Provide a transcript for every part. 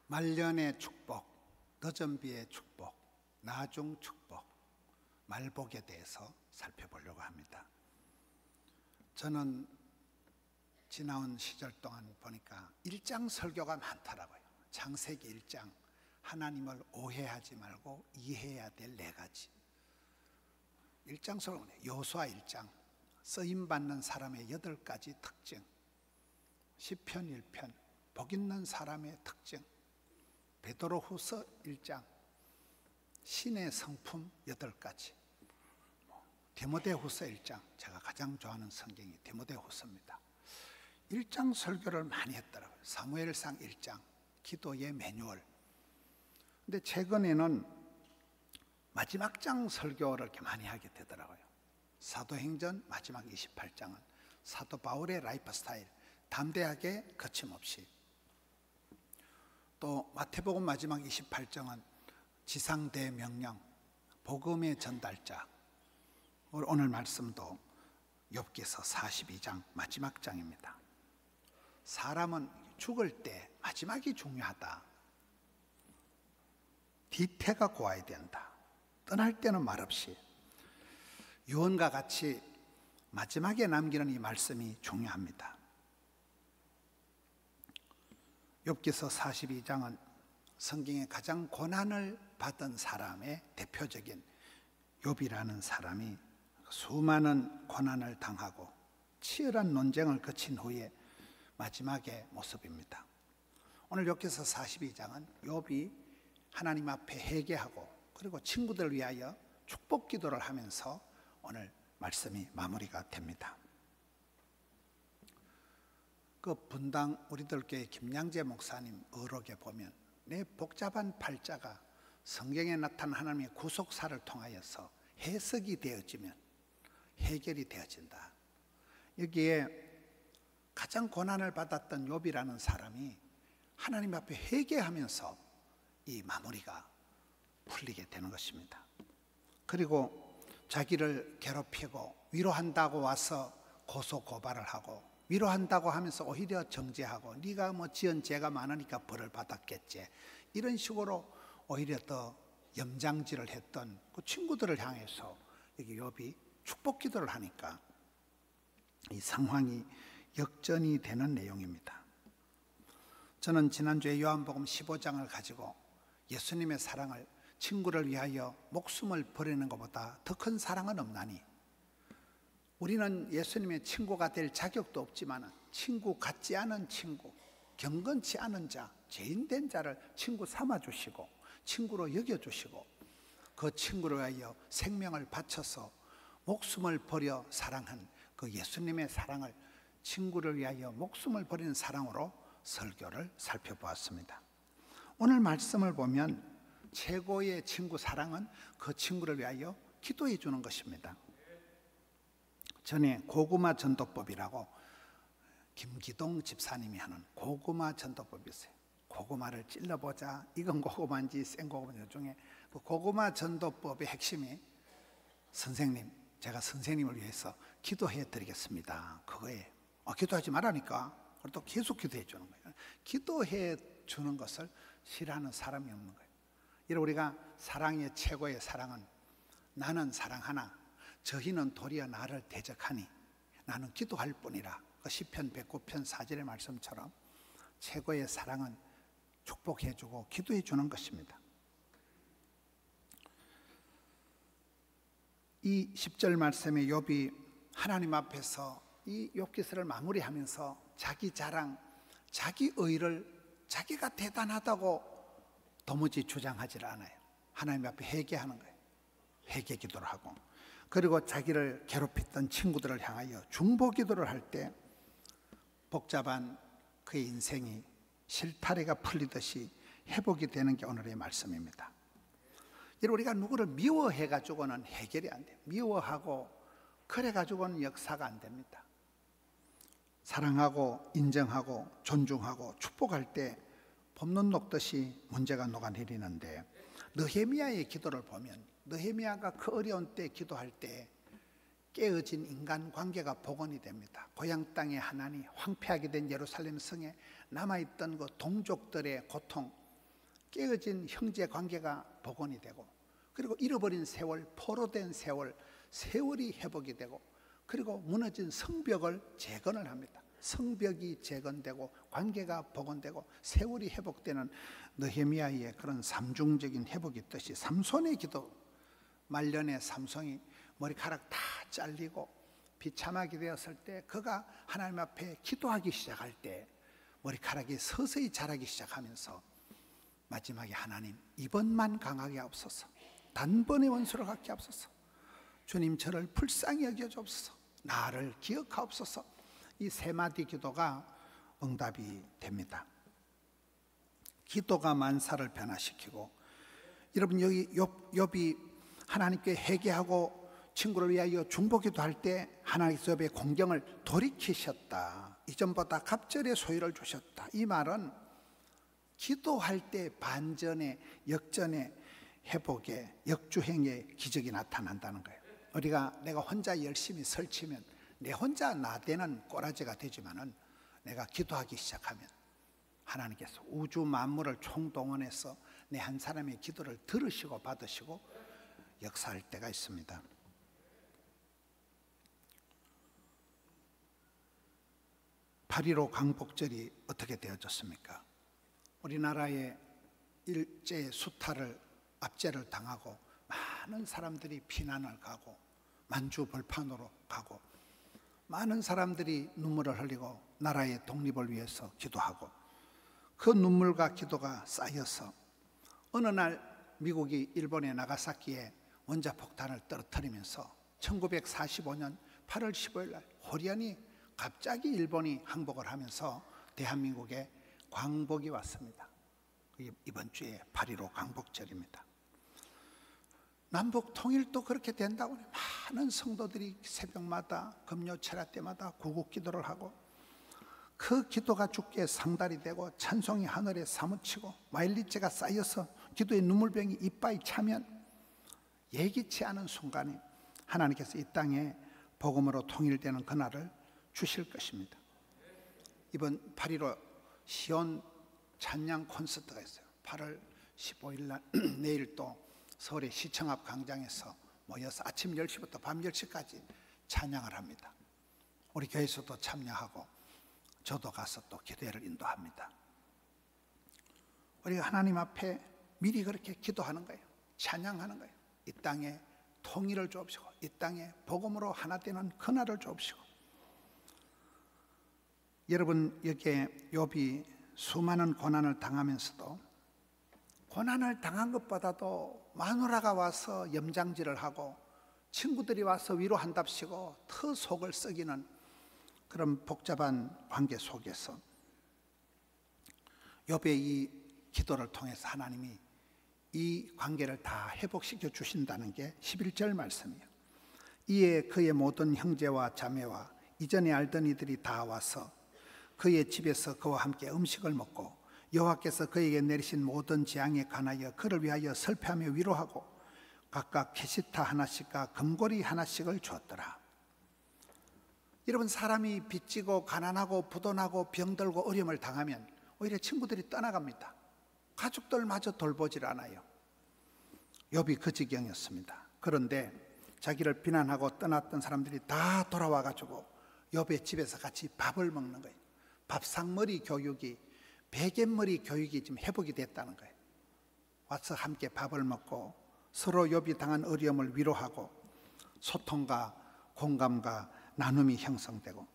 말년의 축복, 늦은 비의 축복, 나중 축복, 말복에 대해서 살펴보려고 합니다. 저는 지나온 시절 동안 보니까 1장 설교가 많더라고요. 창세기 1장, 하나님을 오해하지 말고 이해해야 될 4가지. 1장 설교, 여호수아 1장, 쓰임받는 사람의 8가지 특징, 시편 1편, 복 있는 사람의 특징, 베드로후서 1장, 신의 성품 8가지, 디모데후서 1장, 제가 가장 좋아하는 성경이 디모데후서입니다. 1장 설교를 많이 했더라고요. 사무엘상 1장, 기도의 매뉴얼. 근데 최근에는 마지막 장 설교를 이렇게 많이 하게 되더라고요. 사도행전 마지막 28장은 사도 바울의 라이프 스타일, 담대하게 거침없이. 또 마태복음 마지막 28장은 지상대명령, 복음의 전달자. 오늘 말씀도 욥기서 42장 마지막 장입니다. 사람은 죽을 때 마지막이 중요하다. 뒤태가 고와야 된다. 떠날 때는 말없이. 유언과 같이 마지막에 남기는 이 말씀이 중요합니다. 욥기서 42장은 성경에 가장 고난을 받은 사람의 대표적인 욥이라는 사람이 수많은 고난을 당하고 치열한 논쟁을 거친 후에 마지막의 모습입니다. 오늘 욥기서 42장은 욥이 하나님 앞에 회개하고 그리고 친구들을 위하여 축복 기도를 하면서 오늘 말씀이 마무리가 됩니다. 그 분당 우리들 교회 김양재 목사님 어록에 보면 내 복잡한 팔자가 성경에 나타난 하나님의 구속사를 통하여서 해석이 되어지면 해결이 되어진다. 여기에 가장 고난을 받았던 욥이라는 사람이 하나님 앞에 회개하면서 이 마무리가 풀리게 되는 것입니다. 그리고 자기를 괴롭히고 위로한다고 와서 고소 고발을 하고 위로한다고 하면서 오히려 정죄하고 네가 뭐 지은 죄가 많으니까 벌을 받았겠지, 이런 식으로 오히려 더 염장질을 했던 그 친구들을 향해서 여기 욥이 축복 기도를 하니까 이 상황이 역전이 되는 내용입니다. 저는 지난주에 요한복음 15장을 가지고 예수님의 사랑을, 친구를 위하여 목숨을 버리는 것보다 더 큰 사랑은 없나니, 우리는 예수님의 친구가 될 자격도 없지만 친구 같지 않은 친구, 경건치 않은 자, 죄인된 자를 친구 삼아주시고 친구로 여겨주시고 그 친구를 위하여 생명을 바쳐서 목숨을 버려 사랑한 그 예수님의 사랑을, 친구를 위하여 목숨을 버리는 사랑으로 설교를 살펴보았습니다. 오늘 말씀을 보면 최고의 친구 사랑은 그 친구를 위하여 기도해 주는 것입니다. 전에 고구마 전도법이라고 김기동 집사님이 하는 고구마 전도법이 있어요. 고구마를 찔러보자, 익은 고구마인지 생 고구마인지 중에 그 고구마 전도법의 핵심이 선생님, 제가 선생님을 위해서 기도해 드리겠습니다, 그거예요. 기도하지 말라니까. 또 계속 기도해 주는 거예요. 기도해 주는 것을 싫어하는 사람이 없는 거예요. 이런 우리가 사랑의 최고의 사랑은 나는 사랑하나 저희는 도리어 나를 대적하니 나는 기도할 뿐이라. 시편 109편 4절의 말씀처럼 최고의 사랑은 축복해 주고 기도해 주는 것입니다. 이 10절 말씀에 욥이 하나님 앞에서 이 욥기서를 마무리하면서 자기 자랑, 자기 의를 자기가 대단하다고 도무지 주장하지 않아요. 하나님 앞에 회개하는 거예요. 회개 기도를 하고, 그리고 자기를 괴롭혔던 친구들을 향하여 중보 기도를 할 때 복잡한 그의 인생이 실타래가 풀리듯이 회복이 되는 게 오늘의 말씀입니다. 우리가 누구를 미워해 가지고는 해결이 안 돼요. 미워하고 그래 가지고는 역사가 안 됩니다. 사랑하고 인정하고 존중하고 축복할 때 봄눈 녹듯이 문제가 녹아내리는데, 느헤미야의 기도를 보면 느헤미야가 그 어려운 때 기도할 때 깨어진 인간관계가 복원이 됩니다. 고향 땅의 하나님, 황폐하게 된 예루살렘 성에 남아있던 그 동족들의 고통, 깨어진 형제 관계가 복원이 되고, 그리고 잃어버린 세월, 포로된 세월, 세월이 회복이 되고, 그리고 무너진 성벽을 재건을 합니다. 성벽이 재건되고 관계가 복원되고 세월이 회복되는 느헤미야의 그런 삼중적인 회복이 있듯이, 삼손의 기도, 말년에 삼손이 머리카락 다 잘리고 비참하게 되었을 때 그가 하나님 앞에 기도하기 시작할 때 머리카락이 서서히 자라기 시작하면서 마지막에 하나님, 이번만 강하게 하옵소서, 단번에 원수를 갚게 하옵소서, 주님 저를 불쌍히 여겨 주옵소서, 나를 기억하옵소서, 이 세 마디 기도가 응답이 됩니다. 기도가 만사를 변화시키고, 여러분 여기 욥이 하나님께 회개하고 친구를 위하여 중보기도 할 때 하나님께서 욥의 공경을 돌이키셨다, 이전보다 갑절의 소유를 주셨다, 이 말은 기도할 때 반전의, 역전의, 회복의, 역주행의 기적이 나타난다는 거예요. 우리가 내가 혼자 열심히 설치면 내 혼자 나대는 꼬라지가 되지만은 내가 기도하기 시작하면 하나님께서 우주 만물을 총동원해서 내 한 사람의 기도를 들으시고 받으시고 역사할 때가 있습니다. 발1호 광복절이 어떻게 되어졌습니까? 우리나라의 일제 수탈을, 압제를 당하고 많은 사람들이 피난을 가고 만주벌판으로 가고 많은 사람들이 눈물을 흘리고 나라의 독립을 위해서 기도하고, 그 눈물과 기도가 쌓여서 어느 날 미국이 일본의 나가사키에 원자폭탄을 떨어뜨리면서 1945년 8월 15일 날 호련히 갑자기 일본이 항복을 하면서 대한민국에 광복이 왔습니다. 이번 주에 8.15 광복절입니다. 남북 통일도 그렇게 된다고 많은 성도들이 새벽마다 금요 철야 때마다 구국기도를 하고, 그 기도가 주께 상달이 되고 찬송이 하늘에 사무치고 마일리째가 쌓여서 기도의 눈물병이 이빠이 차면 예기치 않은 순간에 하나님께서 이 땅에 복음으로 통일되는 그날을 주실 것입니다. 이번 8.15 시온 찬양 콘서트가 있어요. 8월 15일 날 내일 또 서울의 시청 앞 광장에서 모여서 아침 10시부터 밤 10시까지 찬양을 합니다. 우리 교회에서도 참여하고 저도 가서 또 기도회를 인도합니다. 우리가 하나님 앞에 미리 그렇게 기도하는 거예요. 찬양하는 거예요. 이 땅에 통일을 주옵시고 이 땅에 복음으로 하나 되는 그날을 주옵시고. 여러분, 여기에 욥이 수많은 고난을 당하면서도 고난을 당한 것보다도 마누라가 와서 염장질을 하고 친구들이 와서 위로한답시고 더 속을 썩이는 그런 복잡한 관계 속에서 욥의 이 기도를 통해서 하나님이 이 관계를 다 회복시켜 주신다는 게 11절 말씀이에요. 이에 그의 모든 형제와 자매와 이전에 알던 이들이 다 와서 그의 집에서 그와 함께 음식을 먹고 여호와께서 그에게 내리신 모든 재앙에 관하여 그를 위하여 설패하며 위로하고 각각 캐시타 하나씩과 금고리 하나씩을 주었더라. 여러분, 사람이 빚지고 가난하고 부도나고 병들고 어려움을 당하면 오히려 친구들이 떠나갑니다. 가족들마저 돌보질 않아요. 욥이 그 지경이었습니다. 그런데 자기를 비난하고 떠났던 사람들이 다 돌아와가지고 욥의 집에서 같이 밥을 먹는 거예요. 밥상머리 교육이, 베갯머리 교육이 지금 회복이 됐다는 거예요. 와서 함께 밥을 먹고 서로 욥이 당한 어려움을 위로하고 소통과 공감과 나눔이 형성되고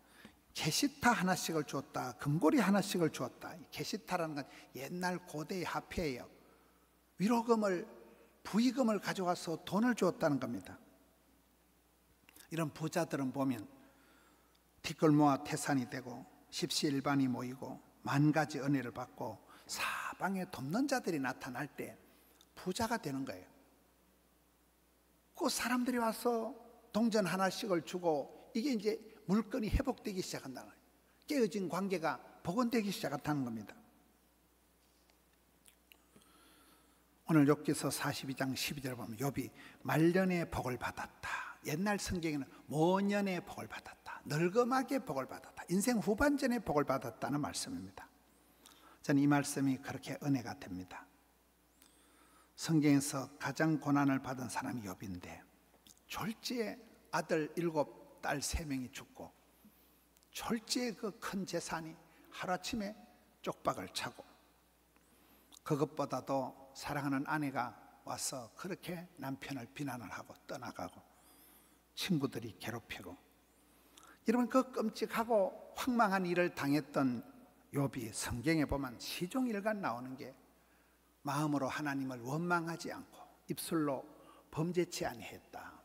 게시타 하나씩을 주었다, 금고리 하나씩을 주었다. 게시타라는 건 옛날 고대의 화폐예요. 위로금을, 부의금을 가져와서 돈을 주었다는 겁니다. 이런 부자들은 보면 뒷골모아 태산이 되고 십시일반이 모이고 만 가지 은혜를 받고 사방에 돕는 자들이 나타날 때 부자가 되는 거예요. 그 사람들이 와서 동전 하나씩을 주고 이게 이제 물건이 회복되기 시작한다는 거예요. 깨어진 관계가 복원되기 시작한다는 겁니다. 오늘 욥기서 42장 12절을 보면 욥이 말년의 복을 받았다. 옛날 성경에는 모년의 복을 받았다, 늙음하게 복을 받았다, 인생 후반전의 복을 받았다는 말씀입니다. 저는 이 말씀이 그렇게 은혜가 됩니다. 성경에서 가장 고난을 받은 사람이 욥인데 졸지에 아들 7, 딸 3명이 죽고 졸지에 그 큰 재산이 하루아침에 쪽박을 차고 그것보다도 사랑하는 아내가 와서 그렇게 남편을 비난을 하고 떠나가고 친구들이 괴롭히고 여러분 그 끔찍하고 황망한 일을 당했던 욥이 성경에 보면 시종일관 나오는 게 마음으로 하나님을 원망하지 않고 입술로 범죄치 아니했다.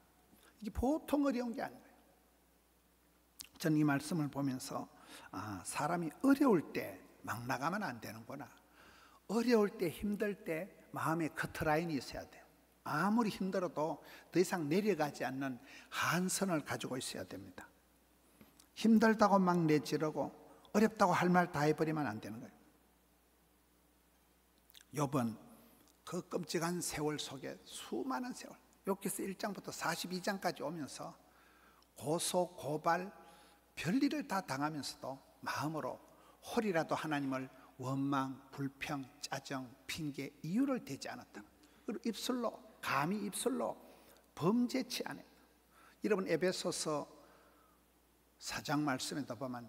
이게 보통 어려운 게 아니에요. 저는 이 말씀을 보면서 사람이 어려울 때 막 나가면 안 되는구나. 어려울 때 힘들 때 마음에 커트라인이 있어야 돼요. 아무리 힘들어도 더 이상 내려가지 않는 한선을 가지고 있어야 됩니다. 힘들다고 막 내지르고 어렵다고 할 말 다 해버리면 안 되는 거예요. 욥은 그 끔찍한 세월 속에 수많은 세월, 욥기서 1장부터 42장까지 오면서 고소, 고발, 별일을 다 당하면서도 마음으로 홀이라도 하나님을 원망, 불평, 짜증, 핑계, 이유를 대지 않았다. 그리고 입술로, 감히 입술로 범죄치 않았다. 여러분 에베소서 4장 말씀에도 보면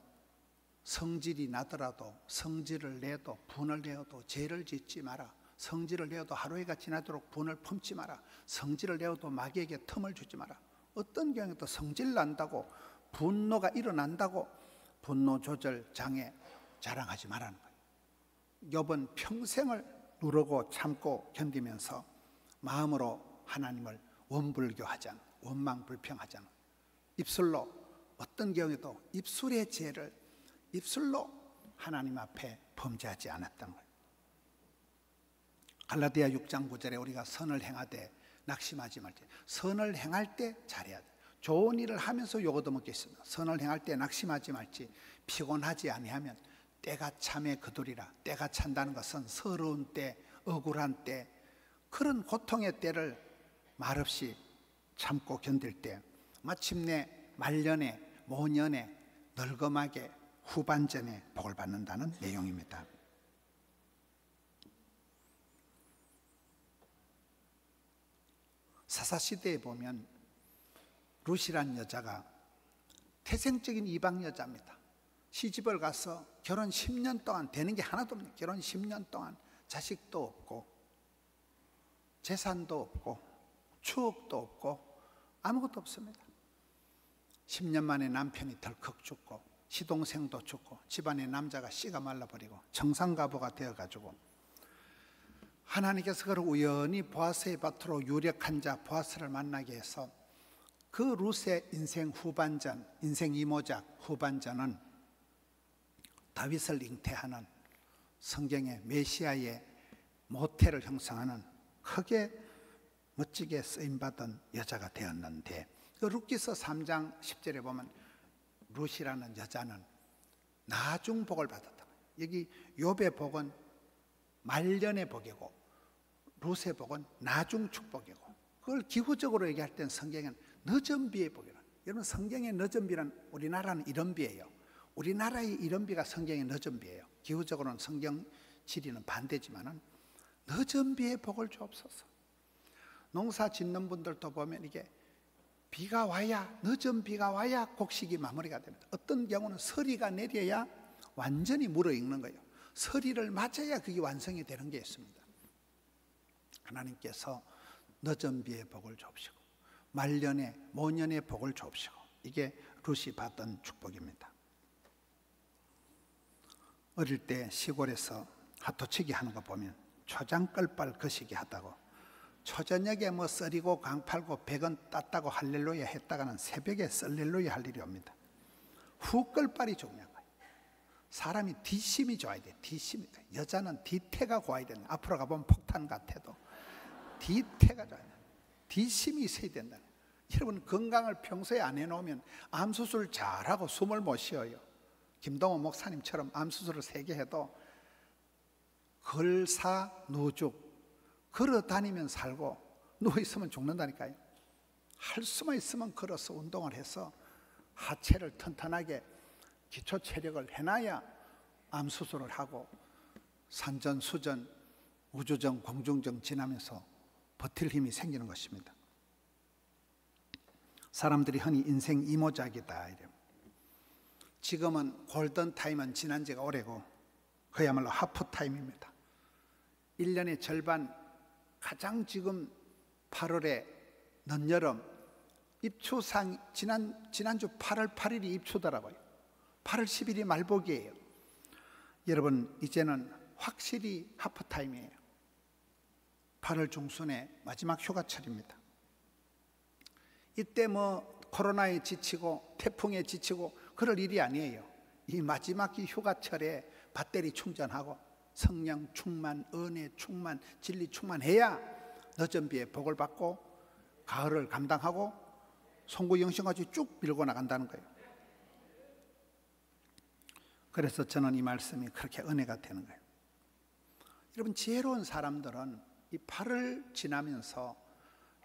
성질이 나더라도 성질을 내도 분을 내어도 죄를 짓지 마라. 성질을 내어도 하루해가 지나도록 분을 품지 마라. 성질을 내어도 마귀에게 틈을 주지 마라. 어떤 경우에도 성질 난다고 분노가 일어난다고 분노 조절 장애 자랑하지 말라는 거예요. 욥은 평생을 누르고 참고 견디면서 마음으로 하나님을 원불교하지 않아, 원망불평하지 않아. 입술로 어떤 경우에도 입술의 죄를 입술로 하나님 앞에 범죄하지 않았던 거예요. 갈라디아 6장 9절에 우리가 선을 행하되 낙심하지 말지. 선을 행할 때 잘해야 돼. 좋은 일을 하면서 요거도 먹겠습니다. 선을 행할 때 낙심하지 말지. 피곤하지 아니하면 때가 참에 그두리라. 때가 찬다는 것은 서러운 때, 억울한 때, 그런 고통의 때를 말없이 참고 견딜 때 마침내 말년에, 모년에, 늙음하게 후반전에 복을 받는다는 내용입니다. 사사시대에 보면 룻이란 여자가 태생적인 이방 여자입니다. 시집을 가서 결혼 10년 동안 되는 게 하나도 없네요. 결혼 10년 동안 자식도 없고 재산도 없고 추억도 없고 아무것도 없습니다. 10년 만에 남편이 덜컥 죽고 시동생도 죽고 집안의 남자가 씨가 말라버리고 정상가부가 되어가지고 하나님께서 그를 우연히 보아스의 밭으로 유력한 자 보아스를 만나게 해서 그 룻의 인생 후반전, 인생 이모작 후반전은 다윗을 잉태하는 성경의 메시아의 모태를 형성하는 크게 멋지게 쓰임받은 여자가 되었는데 그 룻기서 3장 10절에 보면 룻이라는 여자는 나중복을 받았다. 여기 욥의 복은 말년의 복이고 룻의 복은 나중 축복이고 그걸 기후적으로 얘기할 땐 성경은 늦은 비의 복이라. 여러분 성경의 늦은 비는 우리나라는 이런 비예요. 우리나라의 이런 비가 성경의 늦은 비예요. 기후적으로는 성경 지리는 반대지만은 늦은 비의 복을 주옵소서. 농사 짓는 분들도 보면 이게 비가 와야 늦은 비가 와야 곡식이 마무리가 됩니다. 어떤 경우는 서리가 내려야 완전히 물어익는 거예요. 서리를 맞아야 그게 완성이 되는 게 있습니다. 하나님께서 늦은 비의 복을 주옵시고 말년에 모년의 복을 주옵시고 이게 룻이 받던 축복입니다. 어릴 때 시골에서 하토치기 하는 거 보면 초장끌빨 거시기 하다고 초저녁에 뭐 썰이고 강팔고 백은 땄다고 할렐루야 했다가는 새벽에 썰렐루야 할 일이 옵니다. 후끌빨이 중요한 거예요. 사람이 뒷심이 좋아야 돼. 뒷심이. 여자는 뒤태가 고와야 된다. 앞으로 가보면 폭탄 같아도 뒤태가 좋아야 돼. 뒷심이 있어야 된다. 여러분 건강을 평소에 안 해놓으면 암수술 잘하고 숨을 못 쉬어요. 김동호 목사님처럼 암수술을 3개 해도 걸사누죽 걸어 다니면 살고 누워 있으면 죽는다니까요. 할 수만 있으면 걸어서 운동을 해서 하체를 튼튼하게 기초 체력을 해놔야 암수술을 하고 산전, 수전, 우주정, 공중정 지나면서 버틸 힘이 생기는 것입니다. 사람들이 흔히 인생 이모작이다 이래요. 지금은 골든타임은 지난 지가 오래고 그야말로 하프타임입니다. 1년의 절반, 가장 지금 8월에 늦여름 입추상, 지난주 8월 8일이 입추더라고요. 8월 10일이 말복이에요. 여러분, 이제는 확실히 하프타임이에요. 8월 중순에 마지막 휴가철입니다. 이때 뭐 코로나에 지치고 태풍에 지치고 그럴 일이 아니에요. 이 마지막 이 휴가철에 배터리 충전하고 성령 충만, 은혜 충만, 진리 충만해야 늦은 비에 복을 받고 가을을 감당하고 송구 영신까지 쭉 밀고 나간다는 거예요. 그래서 저는 이 말씀이 그렇게 은혜가 되는 거예요. 여러분, 지혜로운 사람들은 이 8월 지나면서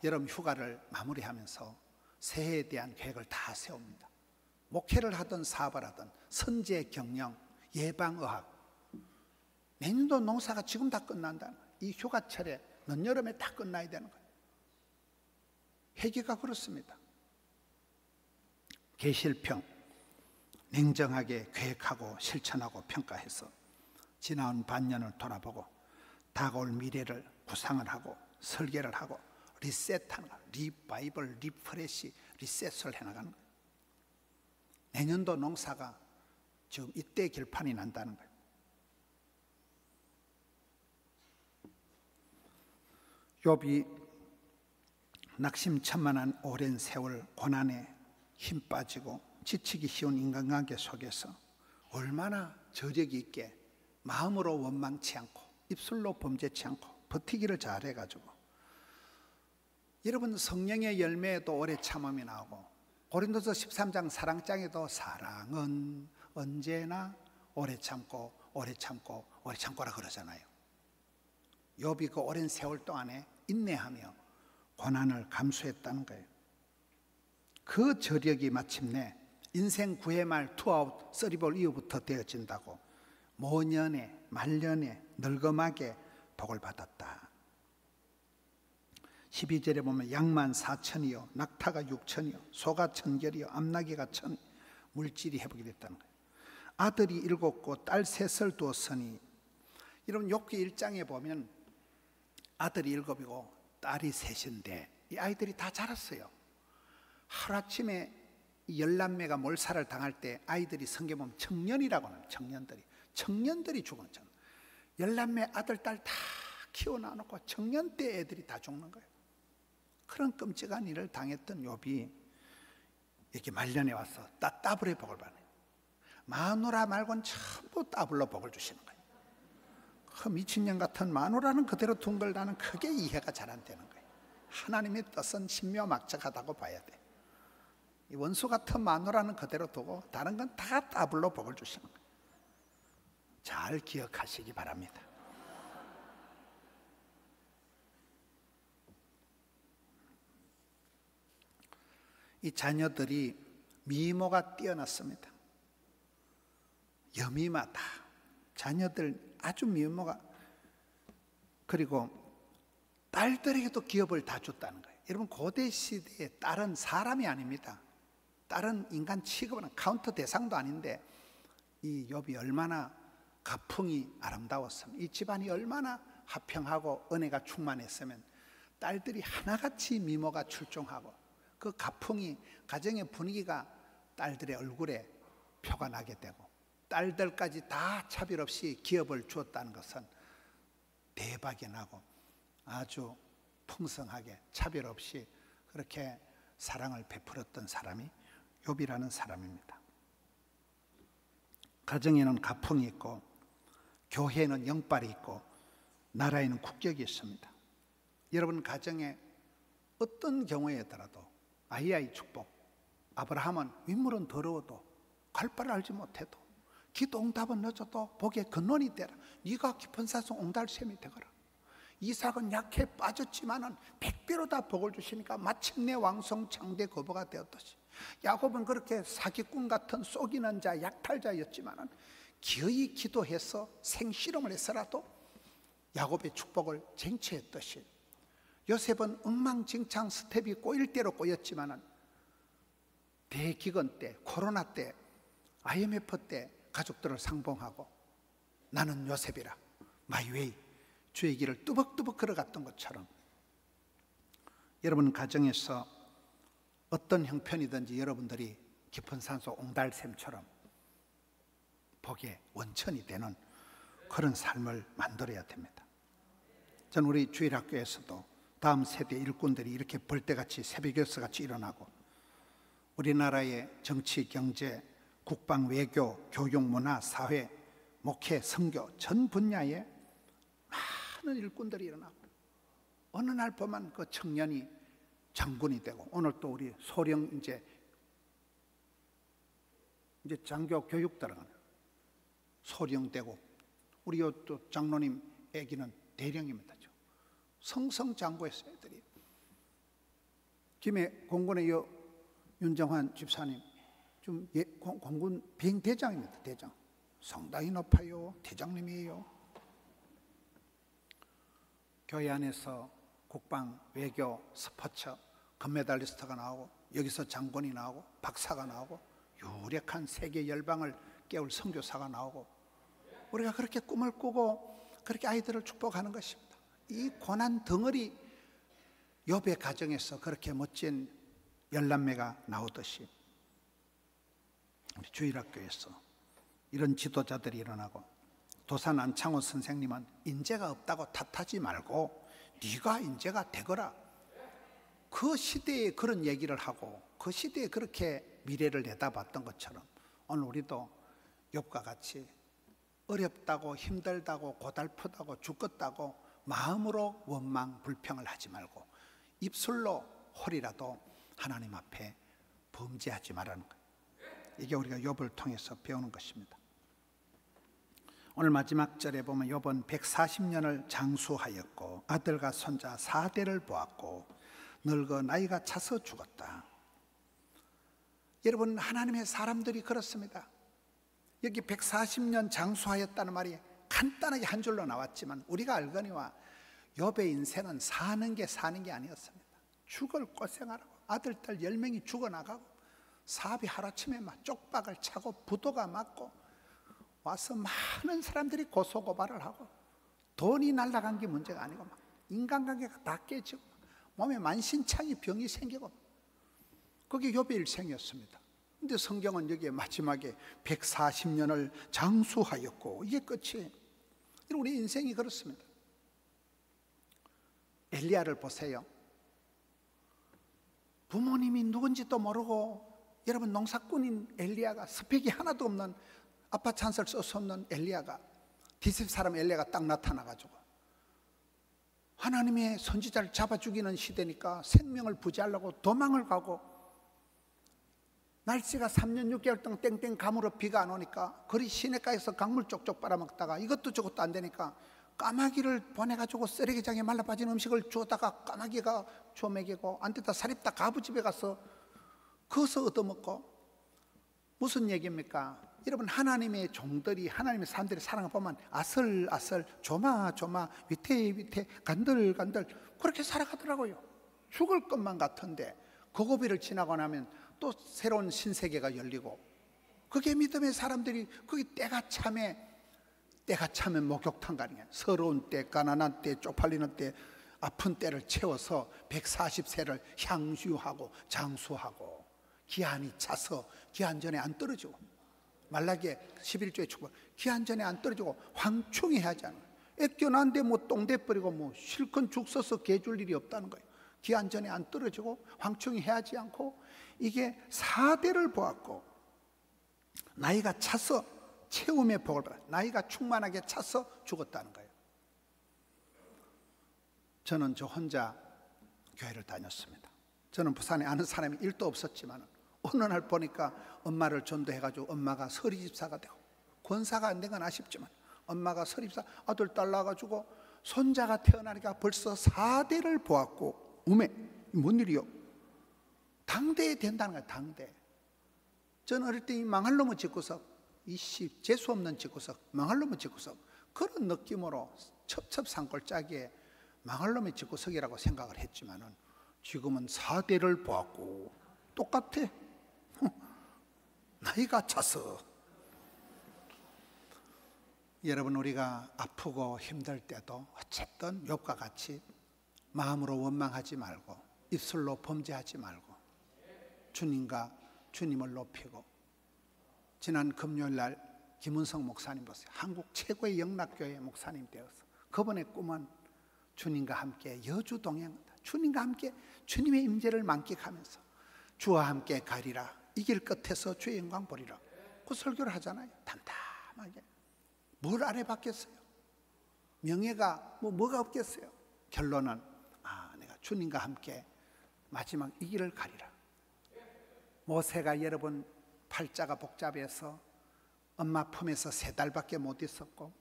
여름 휴가를 마무리하면서 새해에 대한 계획을 다 세웁니다. 목회를 하든 사업을 하든 선제 경영, 예방의학, 내년도 농사가 지금 다 끝난다는 거예요. 이 휴가철에 늦여름에 다 끝나야 되는 거예요. 회개가 그렇습니다. 계실평, 냉정하게 계획하고 실천하고 평가해서 지나온 반년을 돌아보고 다가올 미래를 구상을 하고 설계를 하고 리셋하는 거예요. 리바이벌, 리프레시, 리셋을 해나가는 거예요. 내년도 농사가 지금 이때 결판이 난다는 거예요. 욥이 낙심천만한 오랜 세월 고난에 힘 빠지고 지치기 쉬운 인간관계 속에서 얼마나 저력이 있게 마음으로 원망치 않고 입술로 범죄치 않고 버티기를 잘해가지고, 여러분, 성령의 열매에도 오래 참음이 나오고 고린도서 13장 사랑장에도 사랑은 언제나 오래 참고 오래 참고 오래 참고라 그러잖아요. 욥이 그 오랜 세월 동안에 인내하며 고난을 감수했다는 거예요. 그 저력이 마침내 인생 9회 말 투아웃 쓰리볼 이후부터 되어진다고 모년에 말년에 늙음하게 복을 받았다. 12절에 보면 양만 4천이요 낙타가 6천이요 소가 1,000결이요 암나귀가 1,000, 물질이 회복이 됐다는 거예요. 아들이 7고 딸 3을 두었으니, 여러분 욥기 1장에 보면 아들이 7이고 딸이 3인데 이 아이들이 다 자랐어요. 하루아침에 열남매가 몰살을 당할 때 아이들이 성경 보면 청년이라고 하는, 청년들이 죽은 전 열남매 아들 딸 다 키워놔놓고 청년 때 애들이 다 죽는 거예요. 그런 끔찍한 일을 당했던 욥이 이렇게 말년에 와서 따블의 복을 받아요. 마누라 말고는 전부 따블로 복을 주시는 거예요. 그 미친년 같은 마누라는 그대로 둔 걸 나는 크게 이해가 잘 안 되는 거예요. 하나님의 뜻은 신묘막측하다고 봐야 돼. 이 원수 같은 마누라는 그대로 두고 다른 건 다 따블로 복을 주시는 거예요. 잘 기억하시기 바랍니다. 이 자녀들이 미모가 뛰어났습니다. 여미마다 자녀들 아주 미모가, 그리고 딸들에게도 기업을 다 줬다는 거예요. 여러분, 고대 시대에 딸은 사람이 아닙니다. 딸은 인간 취급은 카운터 대상도 아닌데 이 욥이 얼마나 가풍이 아름다웠으면, 이 집안이 얼마나 화평하고 은혜가 충만했으면 딸들이 하나같이 미모가 출중하고 그 가풍이, 가정의 분위기가 딸들의 얼굴에 표가 나게 되고 딸들까지 다 차별 없이 기업을 주었다는 것은 대박이 나고 아주 풍성하게 차별 없이 그렇게 사랑을 베풀었던 사람이 욥이라는 사람입니다. 가정에는 가풍이 있고 교회에는 영빨이 있고 나라에는 국격이 있습니다. 여러분, 가정에 어떤 경우에더라도 아이의 축복, 아브라함은 윗물은 더러워도 갈 바를 알지 못해도 기도 응답은 늦어도 복의 근원이 되라. 네가 깊은 산속 옹달샘이 되거라. 이삭은 약해 빠졌지만은 100배로 다 복을 주시니까 마침내 왕성 창대 거부가 되었듯이, 야곱은 그렇게 사기꾼 같은 속이는 자, 약탈자였지만은 기어이 기도해서 생실험을 해서라도 야곱의 축복을 쟁취했듯이 요셉은 엉망진창 스텝이 꼬일 대로 꼬였지만은 대기근 때, 코로나 때, IMF 때 가족들을 상봉하고 나는 요셉이라 마이웨이 주의 길을 뚜벅뚜벅 걸어갔던 것처럼 여러분 가정에서 어떤 형편이든지 여러분들이 깊은 산속 옹달샘처럼 복의 원천이 되는 그런 삶을 만들어야 됩니다. 저는 우리 주일학교에서도 다음 세대 일꾼들이 이렇게 벌떼같이 새벽에서같이 일어나고 우리나라의 정치, 경제, 국방, 외교, 교육, 문화, 사회, 목회, 선교 전 분야에 많은 일꾼들이 일어나고 어느 날 보면 그 청년이 장군이 되고 오늘 또 우리 소령 이제 장교 교육 들어가는 소령 되고 우리 또 장로님 애기는 대령입니다. 성성장구했어요. 애들이 김해 공군의 윤정환 집사님 좀 공군 비행대장입니다. 대장 상당히 높아요. 대장님이에요. 교회 안에서 국방, 외교, 스포츠 금메달리스트가 나오고 여기서 장군이 나오고 박사가 나오고 유력한 세계 열방을 깨울 선교사가 나오고 우리가 그렇게 꿈을 꾸고 그렇게 아이들을 축복하는 것입니다. 이 고난 덩어리 욥의 가정에서 그렇게 멋진 열남매가 나오듯이 우리 주일학교에서 이런 지도자들이 일어나고 도산 안창호 선생님은 인재가 없다고 탓하지 말고 네가 인재가 되거라. 그 시대에 그런 얘기를 하고 그 시대에 그렇게 미래를 내다봤던 것처럼 오늘 우리도 욥과 같이 어렵다고 힘들다고 고달프다고 죽겠다고 마음으로 원망 불평을 하지 말고 입술로 홀이라도 하나님 앞에 범죄하지 말라는 거예요. 이게 우리가 욥을 통해서 배우는 것입니다. 오늘 마지막 절에 보면 욥은 140년을 장수하였고 아들과 손자 4대를 보았고 늙어 나이가 차서 죽었다. 여러분 하나님의 사람들이 그렇습니다. 여기 140년 장수하였다는 말이 간단하게 한 줄로 나왔지만 우리가 알거니와 욥의 인생은 사는 게 아니었습니다. 죽을 고생하라고 아들, 딸 10명이 죽어나가고 사업이 하루아침에 막 쪽박을 차고 부도가 맞고 와서 많은 사람들이 고소고발을 하고 돈이 날아간 게 문제가 아니고 막 인간관계가 다 깨지고 몸에 만신창이 병이 생기고 그게 욥의 일생이었습니다. 근데 성경은 여기에 마지막에 140년을 장수하였고 이게 끝이에요. 우리 인생이 그렇습니다. 엘리야를 보세요. 부모님이 누군지도 모르고 여러분 농사꾼인 엘리야가 스펙이 하나도 없는 아빠 찬스를 써서 없는 엘리야가 디셉 사람 엘리야가 딱 나타나가지고 하나님의 선지자를 잡아 죽이는 시대니까 생명을 부지하려고 도망을 가고 날씨가 3년 6개월 동안 땡땡 가물어 비가 안 오니까 거리 시내가에서 강물 쪽쪽 빨아먹다가 이것도 저것도 안 되니까 까마귀를 보내가지고 쓰레기장에 말라빠진 음식을 주다가 까마귀가 줘 먹이고 안 되다 사립다 가부집에 가서 거기서 얻어먹고 무슨 얘기입니까? 여러분 하나님의 종들이 하나님의 사람들의 사랑을 보면 아슬아슬 조마조마 위태위태 간들간들 그렇게 살아가더라고요. 죽을 것만 같은데 그 고비를 지나고 나면 또 새로운 신세계가 열리고 그게 믿음의 사람들이 그게 때가 차면 목욕탕 가는 게 서러운 때, 가난한 때, 쪽팔리는 때, 아픈 때를 채워서 140세를 향수하고 장수하고 기한이 차서 기한 전에 안 떨어지고 말라기에 11조의 축복 기한 전에 안 떨어지고 황충이 하지 않아요. 애껴난데 뭐 똥대 버리고 뭐 실컷 죽 써서 개 줄 일이 없다는 거예요. 기한 전에 안 떨어지고 황충이 해하지 않고 이게 4대를 보았고 나이가 차서 채움의 복을 받아 나이가 충만하게 차서 죽었다는 거예요. 저는 저 혼자 교회를 다녔습니다. 저는 부산에 아는 사람이 1도 없었지만 어느 날 보니까 엄마를 전도해가지고 엄마가 서리집사가 되고 권사가 안 된 건 아쉽지만 엄마가 서리집사 아들 딸 낳아가지고 손자가 태어나니까 벌써 4대를 보았고 뭔 일이요? 당대에 된다는 거예요. 당대. 저는 어릴 때 망할 놈의 집구석 이씨 재수 없는 집구석 망할 놈의 집구석 그런 느낌으로 첩첩산골짜기에 망할 놈의 집구석이라고 생각을 했지만은 지금은 4대를 보았고 똑같아. 나이가 차서. 여러분, 우리가 아프고 힘들 때도 어쨌든 욥과 같이 마음으로 원망하지 말고 입술로 범죄하지 말고 주님과 주님을 높이고, 지난 금요일 날 김은성 목사님 보세요. 한국 최고의 영락교회 목사님 되어서 그분의 꿈은 주님과 함께 여주 동행한다. 주님과 함께 주님의 임재를 만끽하면서 주와 함께 가리라. 이 길 끝에서 주의 영광 보리라. 그 설교를 하잖아요. 담담하게. 뭘 안 해봤겠어요? 명예가 뭐가 없겠어요? 결론은 내가 주님과 함께 마지막 이 길을 가리라. 모세가 여러분 팔자가 복잡해서 엄마 품에서 3달밖에 못 있었고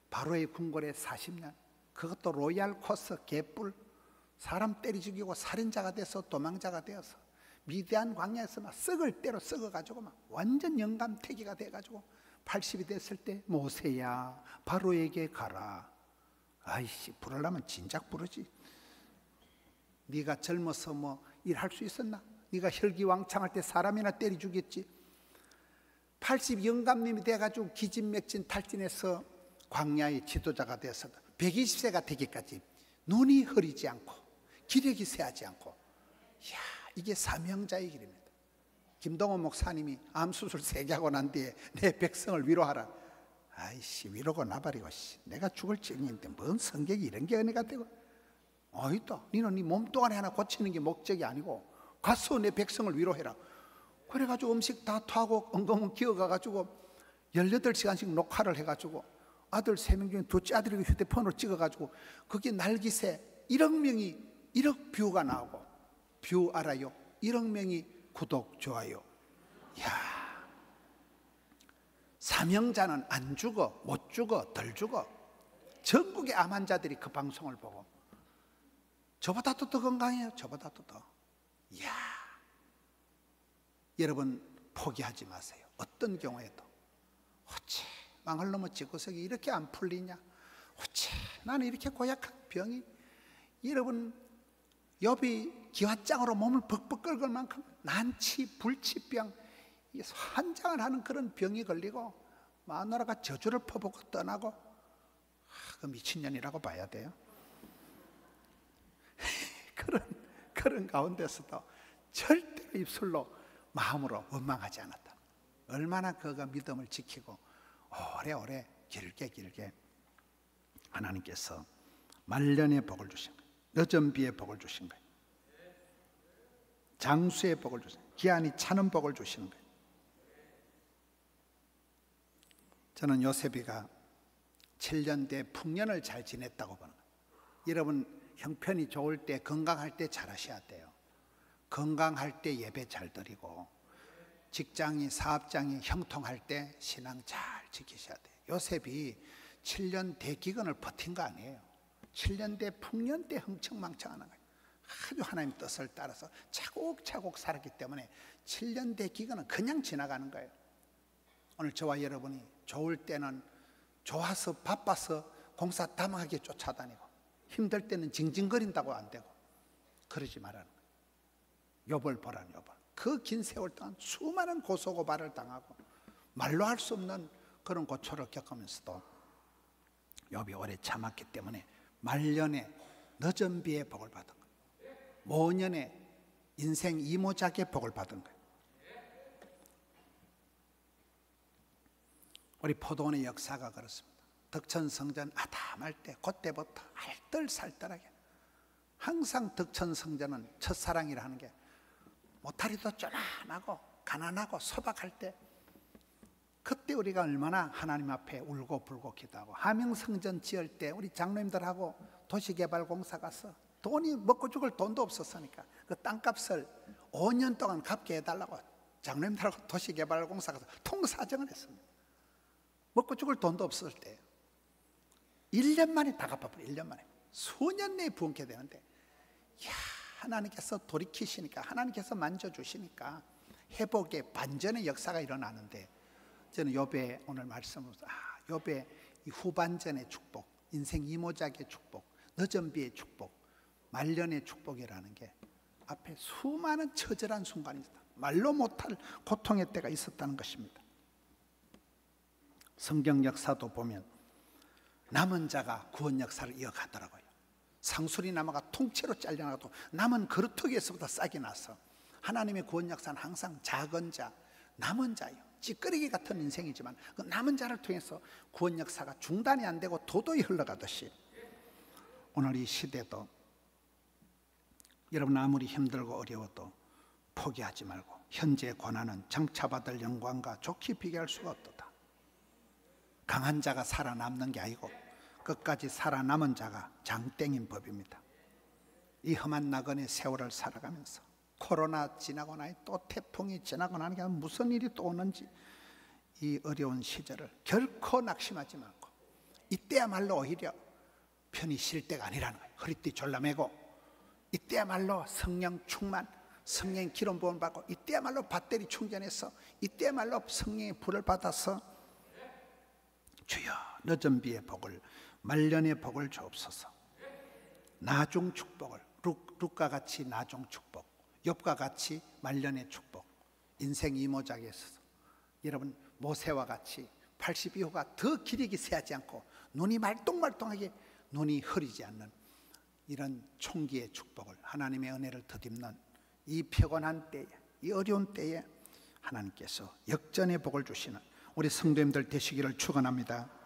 바로의 궁궐에 40년, 그것도 로얄 코스 개뿔, 사람 때리 죽이고 살인자가 돼서 도망자가 되어서 미디안 광야에서 막 썩을 대로 썩어가지고 막 완전 영감태기가 돼가지고 80이 됐을 때 모세야 바로에게 가라. 아이씨, 부르려면 진작 부르지. 네가 젊어서 뭐 일할 수 있었나? 네가 혈기왕창할 때 사람이나 때리 죽였지. 80 영감님이 돼가지고 기진맥진 탈진해서 광야의 지도자가 되어서 120세가 되기까지 눈이 흐리지 않고 기력이 쇠하지 않고, 이야, 이게 사명자의 길입니다. 김동원 목사님이 암수술 3개 하고 난 뒤에 내 백성을 위로하라. 아이씨, 위로고 나발이고 내가 죽을 징인데 뭔 성격이 이런 게 은혜가 되고. 어이다, 너는 네 몸뚱아리 하나 고치는 게 목적이 아니고 가서 내 백성을 위로해라. 그래가지고 음식 다 토하고 엉거문 기어가가지고 18시간씩 녹화를 해가지고 아들 3명 중에 둘째 아들이 휴대폰으로 찍어가지고 그게 날기새 1억 명이 1억 뷰가 나오고, 뷰 알아요? 1억 명이 구독, 좋아요. 이야, 사명자는 안 죽어, 못 죽어, 덜 죽어. 전국의 암 환자들이 그 방송을 보고 저보다도 더 건강해요. 저보다도 더. 이야, 여러분 포기하지 마세요. 어떤 경우에도 어째 망할 놈의 집구석이 이렇게 안 풀리냐, 어째 나는 이렇게 고약한 병이. 여러분, 욥이 기왓장으로 몸을 벅벅 끓을 만큼 난치, 불치병, 환장을 하는 그런 병이 걸리고 마누라가 저주를 퍼붓고 떠나고, 그 미친년이라고 봐야 돼요. 그런 가운데서도 절대로 입술로 마음으로 원망하지 않았다. 얼마나 그가 믿음을 지키고 오래오래 길게 하나님께서 말년의 복을 주신 거예요. 늦은 비의 복을 주신 거예요. 장수의 복을 주신 거예요. 기한이 차는 복을 주시는 거예요. 저는 요셉이가 7년 대 풍년을 잘 지냈다고 보는 거예요. 여러분, 형편이 좋을 때, 건강할 때 잘하셔야 돼요. 건강할 때 예배 잘 드리고, 직장이, 사업장이 형통할 때 신앙 잘 지키셔야 돼요. 요셉이 7년 대기근을 버틴 거 아니에요. 7년 대 풍년 때 흥청망청하는 거예요. 아주 하나님 뜻을 따라서 차곡차곡 살았기 때문에 7년 대 기근은 그냥 지나가는 거예요. 오늘 저와 여러분이 좋을 때는 좋아서 바빠서 공사 다망하게 쫓아다니고, 힘들 때는 징징거린다고 안 되고 그러지 말라는 거예요. 욥을 보라는 욥을. 그 긴 세월 동안 수많은 고소고발을 당하고 말로 할 수 없는 그런 고초를 겪으면서도 욥이 오래 참았기 때문에 말년에 늦은 비의 복을 받은 거예요. 모년에 인생 이모작의 복을 받은 거예요. 우리 포도원의 역사가 그렇습니다. 덕천성전 아담할 때 그때부터 알뜰살뜰하게 항상 덕천성전은 첫사랑이라 하는 게 모타리도 쪼만하고 가난하고 소박할 때, 그때 우리가 얼마나 하나님 앞에 울고 불고 기도하고, 하명성전 지을 때 우리 장로님들하고 도시개발공사 가서 돈이 먹고 죽을 돈도 없었으니까 그 땅값을 5년 동안 갚게 해달라고 장로님들하고 도시개발공사 가서 통사정을 했습니다. 먹고 죽을 돈도 없을 때 1년 만에 다 갚아버려. 1년 만에 수년 내에 부흥케 되는데, 이야, 하나님께서 돌이키시니까, 하나님께서 만져주시니까 회복의 반전의 역사가 일어나는데, 저는 욥의 오늘 말씀으로 욥의 이 후반전의 축복, 인생 이모작의 축복, 늦은 비의 축복, 말년의 축복이라는 게 앞에 수많은 처절한 순간이 있다. 말로 못할 고통의 때가 있었다는 것입니다. 성경 역사도 보면 남은 자가 구원 역사를 이어가더라고요. 상수리 나무가 통째로 잘려나가도 남은 그루터기에서부터 싹이 나서 하나님의 구원 역사는 항상 작은 자, 남은 자예요. 찌끄레기 같은 인생이지만 그 남은 자를 통해서 구원 역사가 중단이 안 되고 도도히 흘러가듯이 오늘 이 시대도 여러분 아무리 힘들고 어려워도 포기하지 말고 현재의 고난은 장차받을 영광과 좋게 비교할 수가 없도다. 강한 자가 살아남는 게 아니고 끝까지 살아남은 자가 장땡인 법입니다. 이 험한 나그네 세월을 살아가면서 코로나 지나고 나니 또 태풍이 지나고 나니 무슨 일이 또 오는지 이 어려운 시절을 결코 낙심하지 말고 이때야말로 오히려 편히 쉴 때가 아니라는 거예요. 허리띠 졸라매고 이때야말로 성령 충만, 성령의 기름 부음을 받고 이때야말로 배터리 충전해서 이때야말로 성령의 불을 받아서 주여 늦은 비의 복을 말년의 복을 주옵소서. 나중 축복을 룻과 같이 나중 축복, 욥과 같이 말년의 축복, 인생 이모작에 있어서 여러분 모세와 같이 80 이후가 더 길이기 세하지 않고 눈이 말똥말똥하게 눈이 흐리지 않는 이런 총기의 축복을 하나님의 은혜를 덧입는 이 피곤한 때에 이 어려운 때에 하나님께서 역전의 복을 주시는 우리 성도님들 되시기를 축원합니다.